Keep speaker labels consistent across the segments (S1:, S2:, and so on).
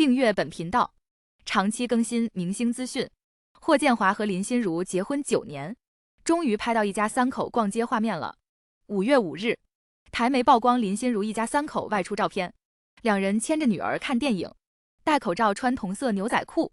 S1: 订阅本频道，长期更新明星资讯。霍建华和林心如结婚9年，终于拍到一家3口逛街画面了。5月5日，台媒曝光林心如一家3口外出照片，两人牵着女儿看电影，戴口罩，穿同色牛仔裤。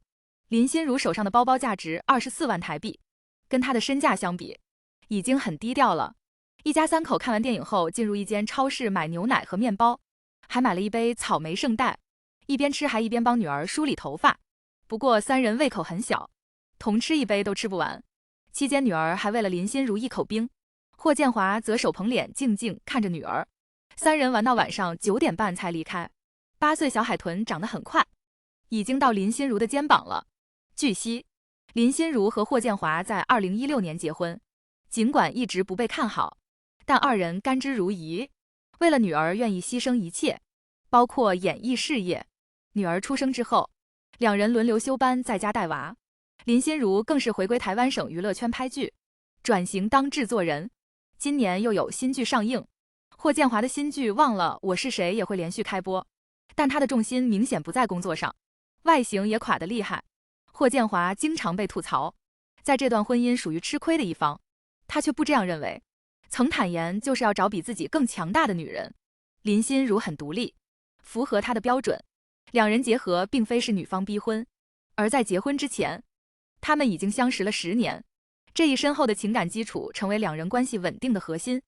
S1: 林心如手上的包包价值24万台币，跟她的身价相比，已经很低调了。一家3口看完电影后，进入一间超市买牛奶和面包，还买了一杯草莓圣代，一边吃还一边帮女儿梳理头发。不过3人胃口很小，同吃一杯都吃不完。期间女儿还喂了林心如1口冰，霍建华则手捧脸静静看着女儿。3人玩到晚上9点半才离开。8岁小海豚长得很快，已经到林心如的肩膀了。据悉，林心如和霍建华在2016年结婚，尽管一直不被看好，但2人甘之如饴，为了女儿愿意牺牲一切，包括演艺事业。女儿出生之后，2人轮流休班在家带娃。林心如更是回归台湾省娱乐圈拍剧，转型当制作人。今年又有新剧上映，霍建华的新剧《忘了我是谁》也会连续开播，但他的重心明显不在工作上，外形也垮得厉害。霍建华经常被吐槽，在这段婚姻属于吃亏的一方，他却不这样认为，曾坦言就是要找比自己更强大的女人。林心如很独立，符合他的标准。2人结合并非是女方逼婚，而在结婚之前，他们已经相识了10年，这一深厚的情感基础成为2人关系稳定的核心。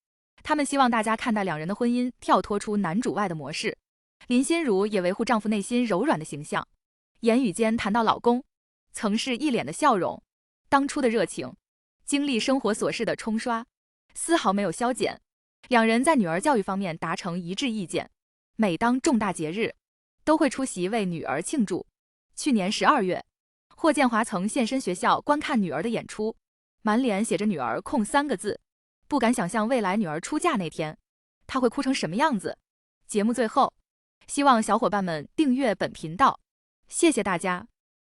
S1: 他们希望大家看待2人的婚姻跳脱出男主外的模式。林心如也维护丈夫内心柔软的形象，言语间谈到老公，曾是一脸的笑容，当初的热情，经历生活琐事的冲刷，丝毫没有消减。2人在女儿教育方面达成一致意见，每当重大节日，都会出席为女儿庆祝。去年12月，霍建华曾现身学校观看女儿的演出，满脸写着女儿控3个字，不敢想象未来女儿出嫁那天，她会哭成什么样子。节目最后，希望小伙伴们订阅本频道，谢谢大家。